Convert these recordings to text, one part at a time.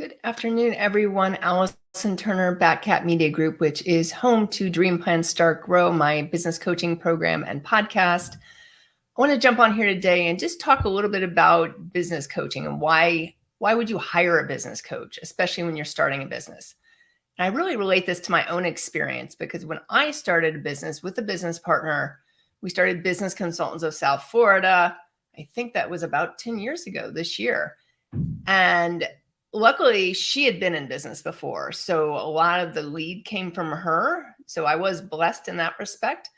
Good afternoon, everyone. Allison Turner, Batcat Media Group, which is home to Dream Plan Start Grow, my business coaching program and podcast. I want to jump on here today and just talk a little bit about business coaching and why would you hire a business coach, especially when you're starting a business. And I really relate this to my own experience because when I started a business with a business partner, we started Business Consultants of South Florida. I think that was about 10 years ago this year. And luckily, she had been in business before. So a lot of the lead came from her. So I was blessed in that respect.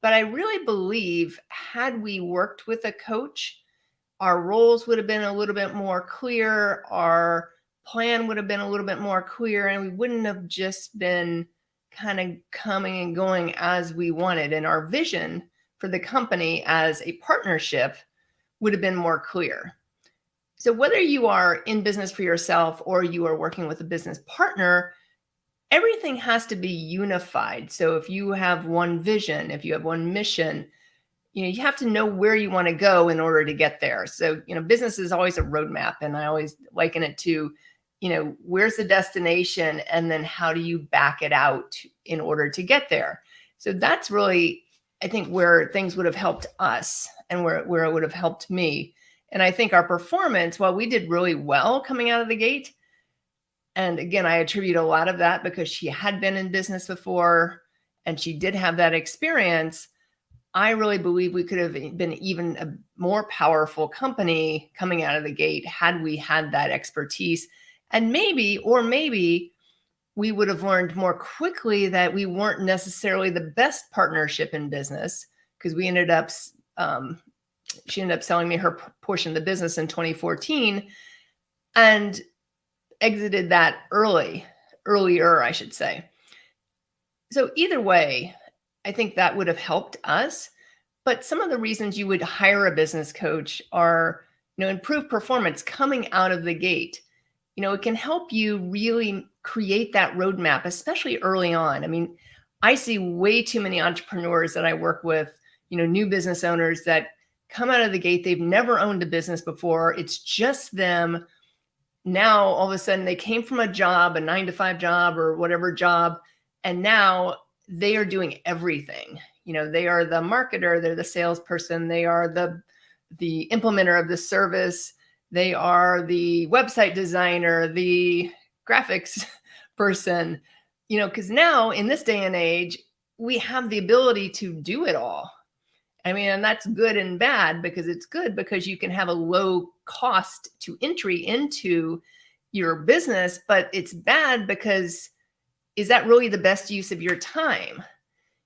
But I really believe had we worked with a coach, our roles would have been a little bit more clear. Our plan would have been a little bit more clear. And we wouldn't have just been kind of coming and going as we wanted. And our vision for the company as a partnership would have been more clear. So whether you are in business for yourself or you are working with a business partner, everything has to be unified. So if you have one vision, if you have one mission, you have to know where you want to go in order to get there. So, business is always a roadmap, and I always liken it to, where's the destination and then how do you back it out in order to get there? So that's really, I think, where things would have helped us and where it would have helped me. And I think our performance, while we did really well coming out of the gate, and again, I attribute a lot of that because she had been in business before and she did have that experience. I really believe we could have been even a more powerful company coming out of the gate had we had that expertise. And maybe we would have learned more quickly that we weren't necessarily the best partnership in business because we ended up she ended up selling me her portion of the business in 2014 and exited that earlier, I should say. So either way, I think that would have helped us. But some of the reasons you would hire a business coach are, improve performance coming out of the gate. It can help you really create that roadmap, especially early on. I mean, I see way too many entrepreneurs that I work with, new business owners that come out of the gate. They've never owned a business before. It's just them. Now, all of a sudden, they came from a job, a 9-to-5 job or whatever job, and now they are doing everything. They are the marketer, they're the salesperson, they are the implementer of the service, they are the website designer, the graphics person, because now in this day and age, we have the ability to do it all. I mean, and that's good and bad because it's good because you can have a low cost to entry into your business, but it's bad because is that really the best use of your time?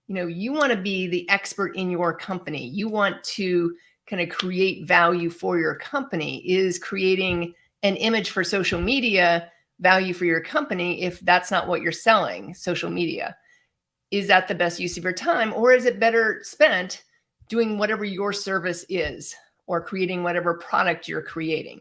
You want to be the expert in your company. You want to kind of create value for your company. Is creating an image for social media value for your company if that's not what you're selling, social media? Is that the best use of your time, or is it better spent doing whatever your service is or creating whatever product you're creating?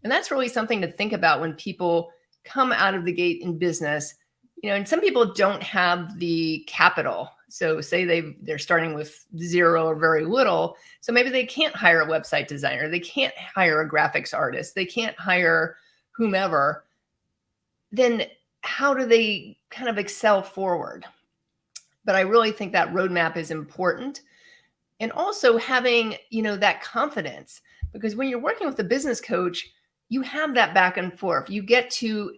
And that's really something to think about when people come out of the gate in business. And some people don't have the capital. So say they're starting with zero or very little. So maybe they can't hire a website designer. They can't hire a graphics artist. They can't hire whomever. Then how do they kind of excel forward? But I really think that roadmap is important. And also having, that confidence, because when you're working with a business coach, you have that back and forth. You get to,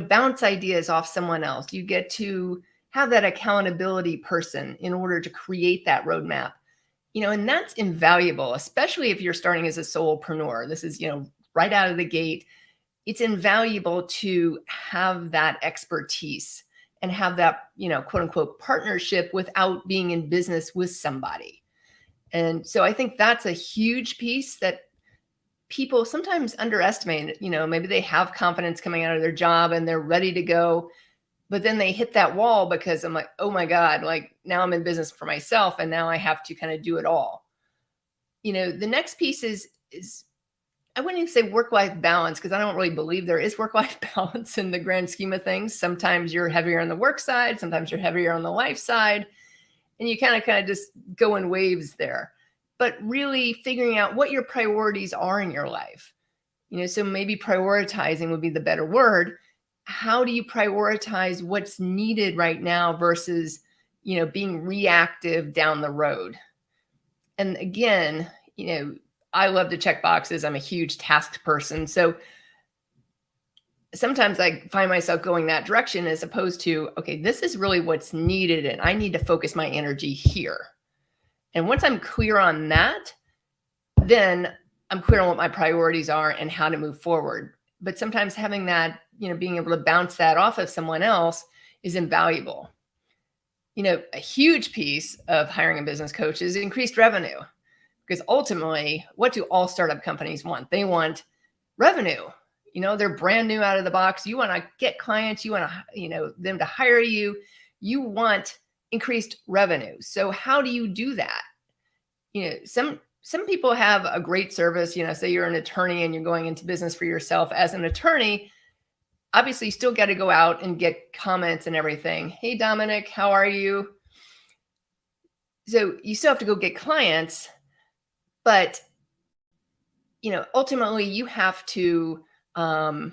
bounce ideas off someone else. You get to have that accountability person in order to create that roadmap, and that's invaluable, especially if you're starting as a solopreneur. This is, right out of the gate. It's invaluable to have that expertise and have that, quote unquote, partnership without being in business with somebody. And so I think that's a huge piece that people sometimes underestimate. Maybe they have confidence coming out of their job and they're ready to go, but then they hit that wall because I'm like, oh my God, like now I'm in business for myself and now I have to kind of do it all. The next piece is I wouldn't even say work-life balance because I don't really believe there is work-life balance in the grand scheme of things. Sometimes you're heavier on the work side, sometimes you're heavier on the life side. And you kind of just go in waves there, but really figuring out what your priorities are in your life. So maybe prioritizing would be the better word. How do you prioritize what's needed right now versus, being reactive down the road? And again, I love to check boxes. I'm a huge task person. So sometimes I find myself going that direction as opposed to, okay, this is really what's needed and I need to focus my energy here. And once I'm clear on that, then I'm clear on what my priorities are and how to move forward. But sometimes having that, being able to bounce that off of someone else is invaluable. A huge piece of hiring a business coach is increased revenue, because ultimately, what do all startup companies want? They want revenue. They're brand new out of the box. You want to get clients. You want to, them to hire you. You want increased revenue. So how do you do that? Some people have a great service. Say you're an attorney and you're going into business for yourself. As an attorney, obviously you still got to go out and get comments and everything. Hey, Dominic, how are you? So you still have to go get clients, but ultimately you have to drive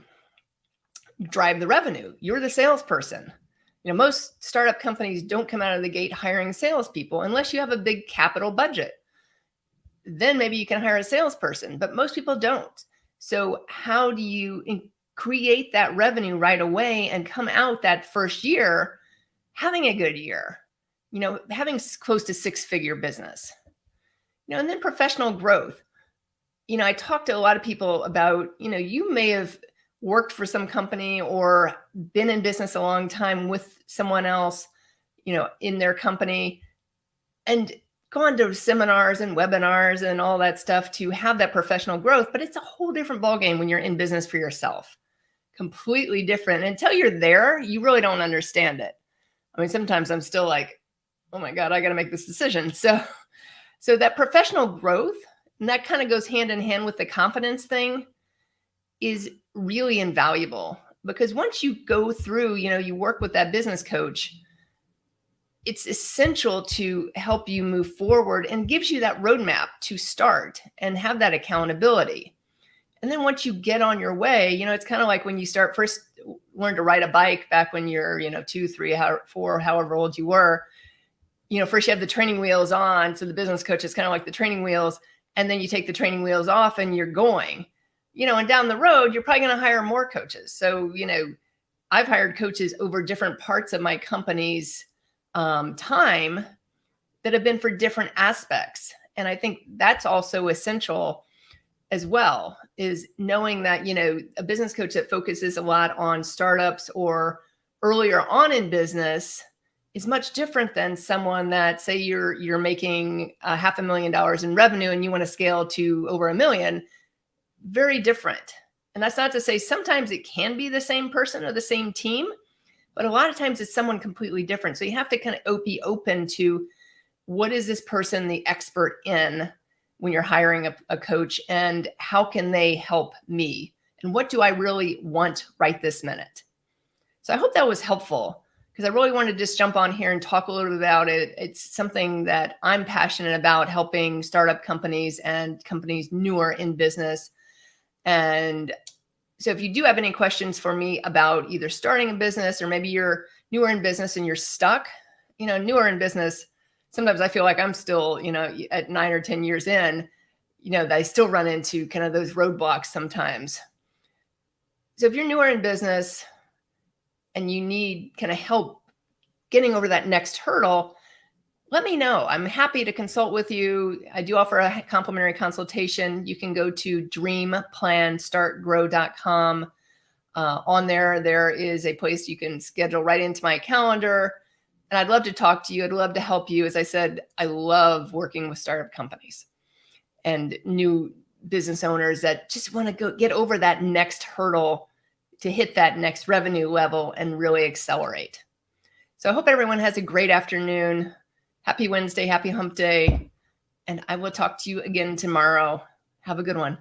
the revenue. You're the salesperson. Most startup companies don't come out of the gate hiring salespeople unless you have a big capital budget. Then maybe you can hire a salesperson, but most people don't. So how do you create that revenue right away and come out that first year having a good year, having close to six-figure business, and then professional growth. I talked to a lot of people about, you may have worked for some company or been in business a long time with someone else, in their company, and gone to seminars and webinars and all that stuff to have that professional growth. But it's a whole different ballgame when you're in business for yourself. Completely different. Until you're there, you really don't understand it. I mean, sometimes I'm still like, oh my God, I got to make this decision. So that professional growth, and that kind of goes hand in hand with the confidence thing, is really invaluable, because once you go through, you work with that business coach, it's essential to help you move forward and gives you that roadmap to start and have that accountability. And then once you get on your way, it's kind of like when you first learn to ride a bike back when you're, 2, 3, 4, however old you were. First you have the training wheels on. So the business coach is kind of like the training wheels. And then you take the training wheels off and you're going, and down the road, you're probably going to hire more coaches. So, I've hired coaches over different parts of my company's time that have been for different aspects. And I think that's also essential as well, is knowing that, a business coach that focuses a lot on startups or earlier on in business is much different than someone that, say you're making $500,000 in revenue and you want to scale to over $1 million. Very different. And that's not to say sometimes it can be the same person or the same team, but a lot of times it's someone completely different. So you have to kind of be open to, what is this person the expert in when you're hiring a coach, and how can they help me? And what do I really want right this minute? So I hope that was helpful, because I really wanted to just jump on here and talk a little bit about it. It's something that I'm passionate about, helping startup companies and companies newer in business. And so if you do have any questions for me about either starting a business, or maybe you're newer in business and you're stuck, newer in business, sometimes I feel like I'm still, at 9 or 10 years in, that I still run into kind of those roadblocks sometimes. So if you're newer in business and you need kind of help getting over that next hurdle, let me know. I'm happy to consult with you. I do offer a complimentary consultation. You can go to dreamplanstartgrow.com. On there is a place you can schedule right into my calendar. And I'd love to talk to you. I'd love to help you. As I said, I love working with startup companies and new business owners that just want to get over that next hurdle to hit that next revenue level and really accelerate. So I hope everyone has a great afternoon. Happy Wednesday, happy hump day. And I will talk to you again tomorrow. Have a good one.